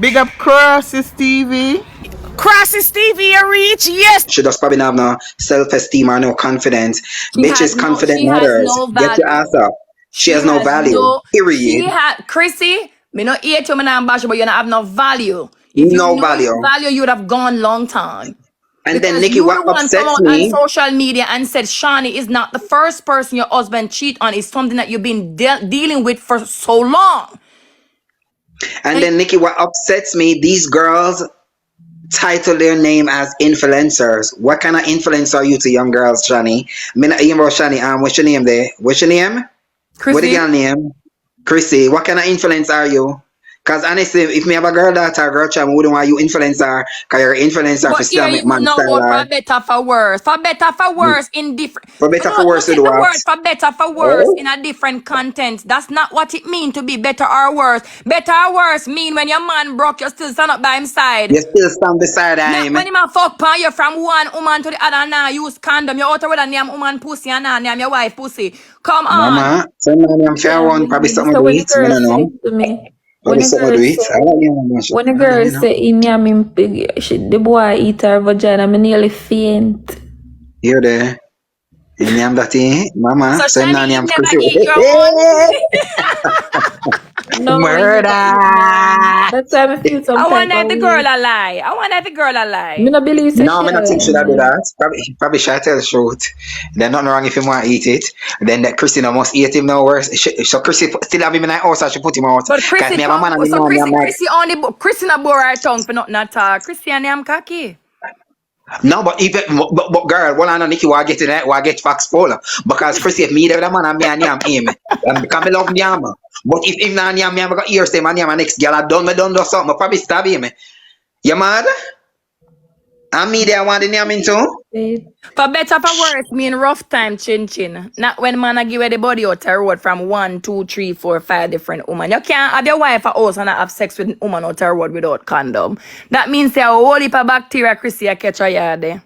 Big up Crossy Stevie. Crossy Stevie, you reach, yes. She does probably not have no self-esteem or no confidence. She has Bitches no, confident she has matters. no Get your ass value. up. She has no value. She Period. had, Chrissy, me not hate you, me not bash you, but you don't have no value. If you No knew your value. value, you would have gone long time. And then Because Nikki, you what the one come upsets out on me, social media and said Shani is not the first person your husband cheat on. It's something that you've been dealing with for so long. and then Nikki, what upsets me, these girls title their name as influencers. What kind of influencer are you to young girls, Shani? I mean, you know, Shani, what's your name there? What's your name? What the Chrissy, girl name? Chrissy. What kind of influence are you? Because honestly, if me have a girl daughter, a girl child, I wouldn't want you influencer, because you're an influencer for but here still you make man know style what, for her. better, for worse. For better, for worse, in different. For better, for No worse, with take the what? word for better, for worse Oh? in a different content. That's not what it means to be better or worse. Better or worse mean when your man broke, you still stand up by his side. You still stand beside Not him. when him a fuck pan you from one woman to the other now use condom. You out with a name woman pussy and now name your wife pussy. Come on. Mama, so man, I'm fair Yeah, one, probably something so to when the eat, I girl don't said know. it to me, when Probably the something girl to eat. said I don't know much. when the I girl don't know. said in me, the boy eat her vagina, me nearly faint. You're there. And I'm that So Mama, so I'm Shani, not you I'm never crazy. eat your own. No, he Murder! never eat mine. That's why I feel some I type wonder if of the girl way. a lie. I wonder if the girl a Me lie. no believe say No, she I don't think alive, should I do man. that. Probably should I tell the truth. There's nothing wrong if you want to eat it. Then that Christina must eat him now worse. So Chrissy still have him in the house, I should put him out. But Cause Chrissy me have a talk, man and me so know me, I'm like, Chrissy only, Chrissy not bore her tongue for nothing at all. Chrissy and I'm cocky. no, but even but girl, what I know Nikki, why get in that, why get facts full? Because Chrissy, if me there with a man and me and him, because me love yam. But if him not yam, me have got ears them and yam, and next girl I done do something, I probably stab him. You mad? And me there want the yam too? Babe. For better for worse, mean rough time chin chin. Not when man a give away the body out a road from 1, 2, 3, 4, 5 different women. You can't have your wife a house and not have sex with woman out a road without condom. That means there a whole heap of bacteria Chrissy a catch a yard there.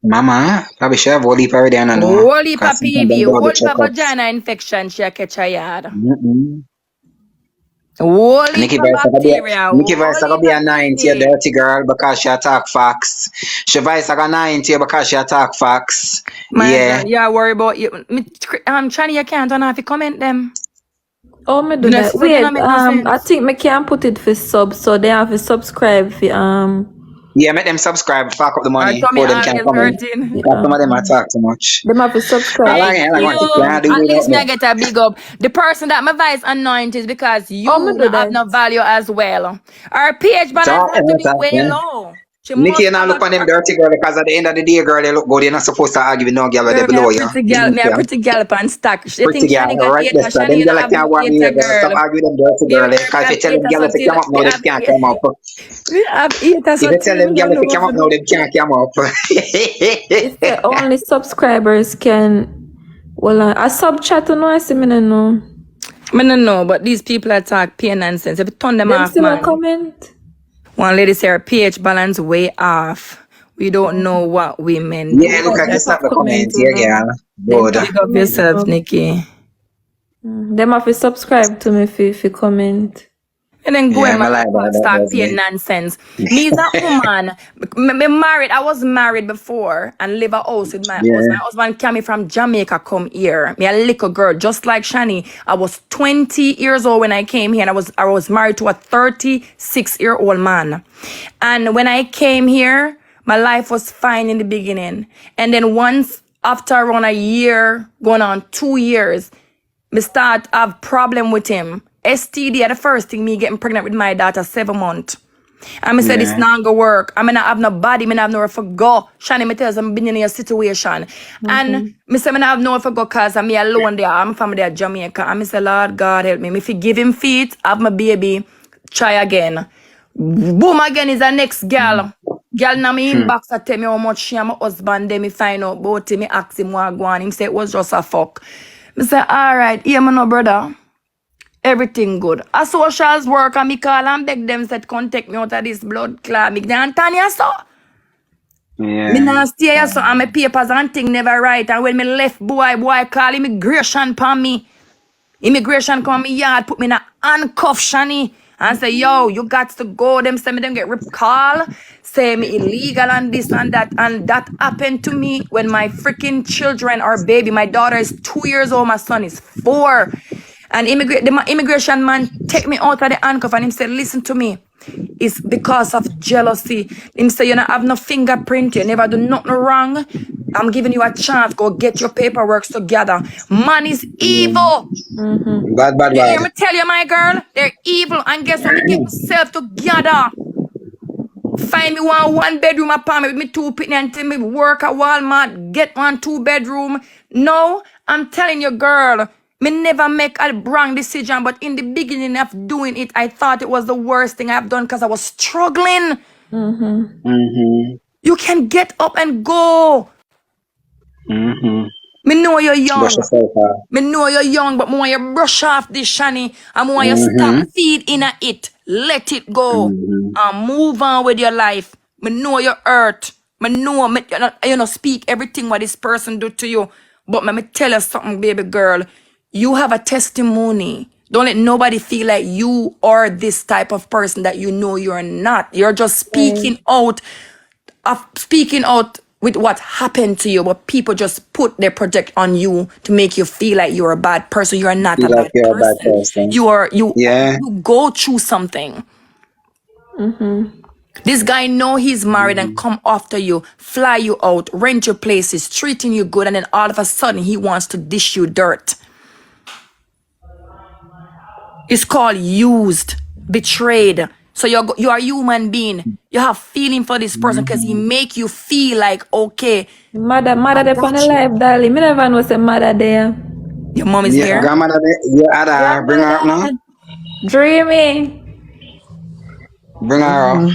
Mama, probably should have all heap already, I don't know. Whole heap Because of sometimes PV, them do whole the heap of checkups. vagina infection she a catch a yard. Mm-mm. Whole heap Nikki of Vice gonna be bacteria, Nikki whole Vice gonna heap be of a 90, you PV. dirty girl, because she attack facts. She Vice gonna 90 because she attack facts. My Yeah. God, you are worried about you. Chani, you can't turn off the comment them. Oh, me do You know, that. so do not Wait, make no I sense. think me can put it for sub, so they have to subscribe for Yeah, make them subscribe, fuck up the Our money tummy for them can always comment. hurting. Because some of them attack too much. them have to subscribe. Thank I like you. what you can't do At without least me I me. get a big up. The person that my vice anoint is because Oh, me you do not have that. no value as well. Our pH So balance have to be attack, way man. low. She Nikki, must you not have look a on them dirty girl because at the end of the day, girl, they look good. You're not supposed to argue with no girl where they girl, me below a you. pretty You girl, me a understand? pretty girl pan stack. You Pretty think girl, Shani got right hater? there, sir. Shani, Them you not girl have can't no want me hater, here, girl. Stop girl. arguing with them dirty Baby girl. girl, me Because if have you tell them hater girl so if they till come up me now, they have can't come up. me have hater If so you tell till them me girl don't if know they what come up to now, do. they can't come up. It's the only subscribers can. Well, I sub chat on I see me no know. I don't know, but these people attack pure nonsense. If you turn them Them off, still a man. comment. One lady say her pH balance way off. We don't know what women Yeah, do. look, I can Them stop have the comment, comment you here, know. girl. Them Good. have Big up comment, you yourself, know. Nikki. Them have to subscribe to me if you comment. And then go Yeah, and I man like that. That start was paying me. nonsense. Me is a woman. Me married. I was married before and live a house with my husband. Yeah. My husband came me from Jamaica, come here. Me a little girl, just like Shani. I was 20 years old when I came here, and I was married to a 36-year-old man. And when I came here, my life was fine in the beginning. And then once after around a year, going on 2 years, me start have problem with him. STD are the first thing me getting pregnant with my daughter 7 months. And me say this Yeah. not gonna work. I mean I have no body, me not have nowhere for go. Shani, me tell you, I'm been in a situation. And me say me not have nowhere for go cause I'm me alone there. I'm from there Jamaica. And me say, Lord God help me. Me fi give him feet, have my baby, try again. Boom again is the next girl. Girl na me inbox a tell me how much she and my husband then me find out about him. Me ask him what go on. Him say it was just a fuck. Me say, alright, yeah, me no brother. Everything good. A socials work and me call and beg them said come take me out of this blood clot. Me can't tell you so. Me Yeah. not stay here so and my papers and thing never right. And when me left boy call immigration pan me. Immigration come me yard, put me in a handcuff, Shani. and say, yo, you got to go. Them say me them get call, say me illegal and this and that. And that happened to me when my freaking children are baby. My daughter is 2 years old, my son is 4. And the immigration man take me out of the handcuff and him said, listen to me. It's because of jealousy. Him say, you don't have no fingerprint, you never do nothing wrong. I'm giving you a chance. Go get your paperwork together. Man is evil. Bad, bad, You hear bad. me tell you, my girl? They're evil. And guess what? Me get myself together. Find me one bedroom apartment with me 2 pitney and tell me work at Walmart. Get 2 bedroom. No, I'm telling you, girl. Me never make a wrong decision, but in the beginning of doing it, I thought it was the worst thing I've done because I was struggling. You can get up and go. Me know you're young. Brush yourself out. Me know you're young, but more you brush off this, Shani. And more you stop feeding it. Let it go. And move on with your life. Me know you're hurt. Me know, you know, speak everything what this person do to you. But me tell you something, baby girl. You have a testimony. Don't let nobody feel like you are this type of person that you know you're not. You're just speaking out with what happened to you, but people just put their project on you to make you feel like you're a bad person. You're not Feel a like bad you're a bad person. person. You go through something. This guy know he's married and come after you, fly you out, rent your places, treating you good, and then all of a sudden he wants to dish you dirt. It's called used, betrayed. So you are a human being. You have feeling for this person because he make you feel like, okay. Mother they on the live, darling. Me never know say mother there. Your mom is Yeah, here? grandmother, you had her. Bring her up now. Dreamy. Bring her up.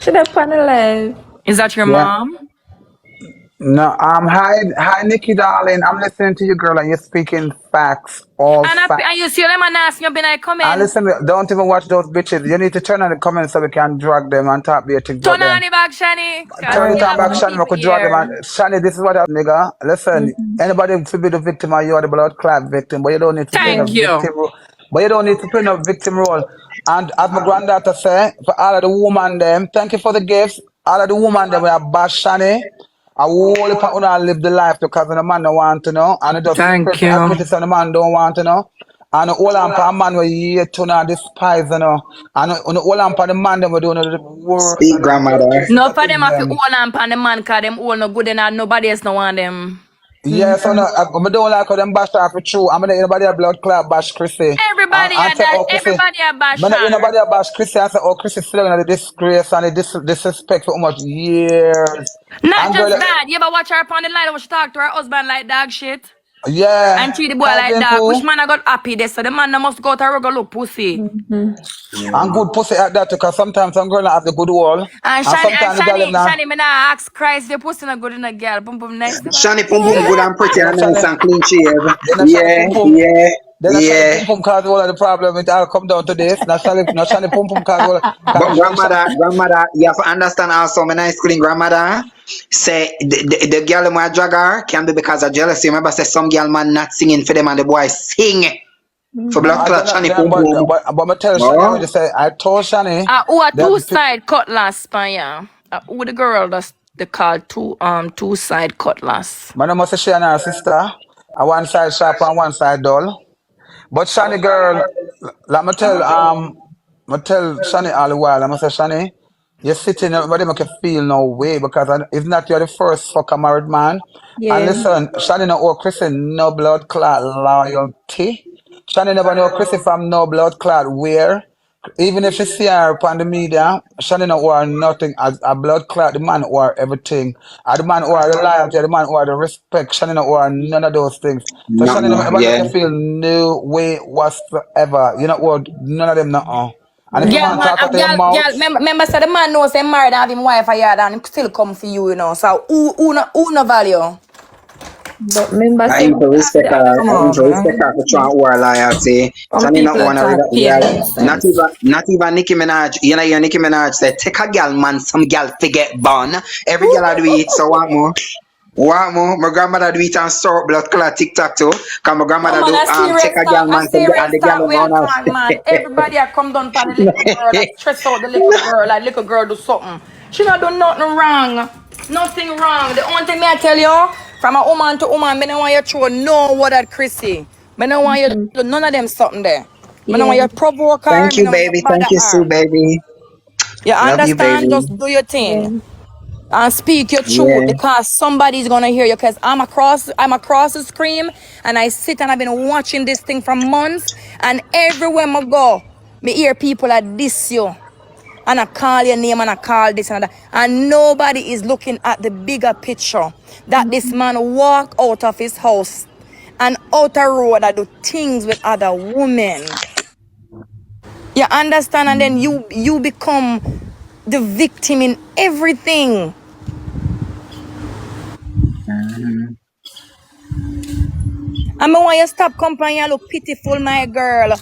She up on the live. Is that your Yeah. mom? No, hi, Nikki, darling. I'm listening to you, girl, and you're speaking facts, all facts. And you see them and ask you, I come And in. listen, don't even watch those bitches. You need to turn on the comments so we can drag them and talk beer things about Turn on them. the back, Shani. Turn it on back, Shani. We could drag them. And Shani, this is what I nigga. Listen, anybody to be the victim, or you are the blood clot victim, but you don't need to play no Thank you. victim role. But you don't need to play no victim role. And as my granddaughter say, for all of the woman them, thank you for the gifts. All of the woman them, we have bash Shani. I whole heap of una live the life because the man don't want to know. And it just Thank you. admit it, so the man don't want to know. And all on for a man where you hate to know despise, you know. And all on for the man them we doing the worst. Speak, grandmother. No, for them, if you hold on pan the man, because them all no good and nobody else no want them. Yeah, so no, I don't like how them bash off it true. I'm gonna anybody a blood clot bash Chrissy. Everybody And at say, that, oh, Chrissy. everybody at bash Man, her. anybody a bash Chrissy and say, oh, Chrissy still in the disgrace and the disrespect for how much years. Not And just girl, that. You ever watch her upon the line when she talk to her husband like dog shit? yeah. And treat the boy like Cousin dog. too. Which man I got happy there? So the man that must go to her go look pussy. And good pussy at that because sometimes some girl not have the good wall. And sometimes the girl them not. Shani, me nah ask Christ, the pussy not good in a girl. Boom, boom, nice. Shani pum pum good and pretty and Yeah, nice Shani. and clean shave. Then a Yeah, Shani pum pum. yeah, Then a Shani yeah. pum pum cause all of the problem. It all come down to this. Now Shani pum pum cause all. But grandmother, you have to understand also, my nice clean grandmother, say the girl who drag her can be because of jealousy. Remember, say some girl man not singing for them and the boy sing for blood clot Shani pum pum. But I tell Shani, I just say, I told Shani. Who are that two side cutlass, Panya? Who the girl that's they call two side cutlass? Man, I must say she and her sister. A one side sharp and one side dull. But Shani girl, let me tell Shani all the while. I must say Shani, you're sitting everybody make you feel no way because it's not you're the first fucker married man. Yeah. And listen, Shani no owe Chrissy no blood clot loyalty. Shani never know Chrissy from no blood clot where. Even if you see her upon the media, Shani no owe her nothing as a blood clot, the man owe her everything. The man owe her the loyalty, the man owe her the respect. Shani no owe her none of those things. So Shani never make you feel no way whatsoever. You know what? None of them no. And if you man talk out of your mouth, Remember, so the man knows him married and have him wife a yard and him still come for you, you know. So who no value? But remember I say need to respect her. Come I on, need to respect her for trying to wear loyalty. some Shani not people one of talk the pay girl. Not nonsense. even Nicki Minaj. You know, your Nicki Minaj said, take a girl, man, some girl forget born. Every girl I do it, so what more? What more? My grandmother do it on sort blood clot TikTok too. Cause my No grandmother man, do check a girl a man from the and serious the girl talk we run are out. talk, man. Everybody a come down for the little girl that stress out the little girl, like little girl do something. She not do nothing wrong. Nothing wrong. The only thing me I tell you, from a woman to woman, me don't want you to throw no word at Chrissy. Me don't want you to Mm-hmm. do none of them something there. Me don't want Yeah. you to provoke her, Thank me you, don't want you to baby. bother Thank you, Sue, her. baby. You Love you, understand? baby. Just do your Yeah. thing. And speak your truth Yeah. because somebody's gonna hear you. Because I'm across the screen and I sit and I've been watching this thing for months. And everywhere I go, me hear people that diss you. And I call your name and I call this and that. And nobody is looking at the bigger picture. That this man walk out of his house and out a road and do things with other women. You understand? And then you become the victim in everything. Mhm. I mean, when you stop complaining, you look pitiful, my girl.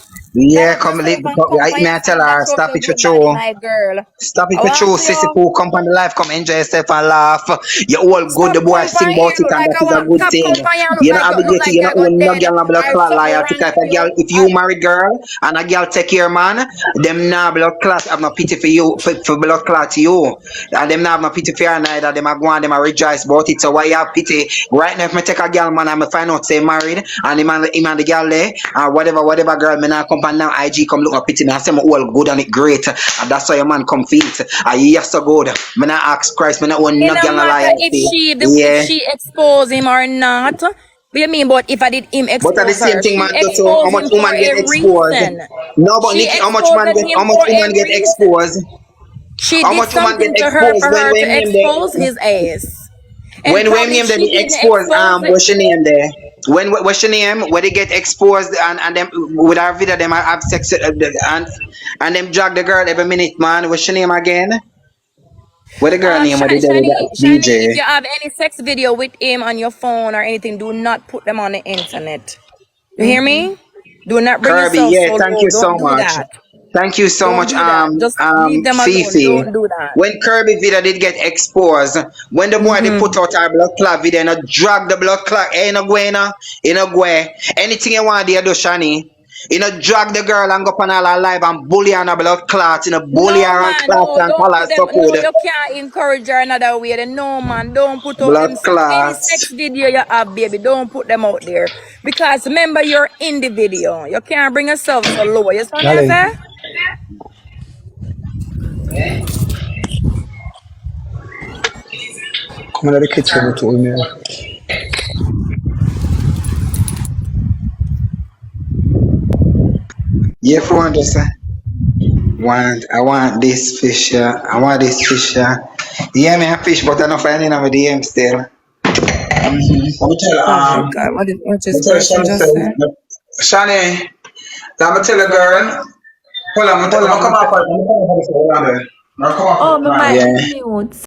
That Yeah, up come yourself live. and come for May your I tell find that her, trophy stop it for good body, true. my girl. Stop it I for want true, for sissy you. poo. Come on the life, come enjoy yourself and laugh. You all good. Stop The boy sing complaining, about you it, look and like that I is a want. good Stop thing. complaining, you You're not obligated. You're not I got own no dead girl, no blood or clot something loyalty. wrong If with a girl, you. if you marry girl and a girl take your man, them nah blood clot have no pity for you, for blood clot to you, and them nah have no pity for her neither. Them a go on, them a rejoice about it. So why you have pity? Right now, if me take a girl man and me find out say married, and him and the girl there, and whatever girl, me nah come and now IG come look my pity me. I say me all good and it great, and that's why your man come feet. Yes so good. Me not ask Christ, me not own It no no gang of matter if loyalty. if Yeah. she expose him or not. What you mean? But if I did him But at the expose same her, thing, she man, do too. How exposed much him for woman get a exposed? reason. No, but She Nikki, exposed how him much for woman a get reason. exposed? She How did much woman get something to her exposed for when her we to name expose the his ass. And when we probably if name the she didn't exposed expose it, what's your name there? When what's your name? Where they get exposed and them with our video them have sex and them drag the girl every minute, man. What's your name again? What the girl name? What they do with Shani, that Shani, if DJ? you have any sex video with him on your phone or anything, do not put them on the internet. You hear Mm-hmm. me? Do not bring Kirby, yourself yeah, so thank low. you so Don't do much. that. Thank you so Don't much, do that. Just leave them alone. Fifi. Don't do that. When Kirby video did get exposed, when the boy they Mm-hmm. put out our blood clot video and drag the blood clot, ain't no going, ain't no going. Anything you want, they do, Shani. You know, drag the girl and go up on all her live and bully her on a blood clot, you know, bully No her and man, clot no, and don't call her put them. so No, good. you can't encourage her another way. Then no man, don't put out Blood them any clots. sex video you have, baby. Don't put them out there because remember you're in the video. You can't bring yourself so low. You see what I Darling, say? come into the kitchen with me. Yeah, for one, just I want this fish, I want this fish, yeah, me a fish, but I don't find it on my DM still. Let me tell Oh my God, what let this me tell person Shani, just said? Shani, let me tell a girl. Hold on, I'm gonna come off. I'm gonna come off. Oh, my mic Yeah. mute.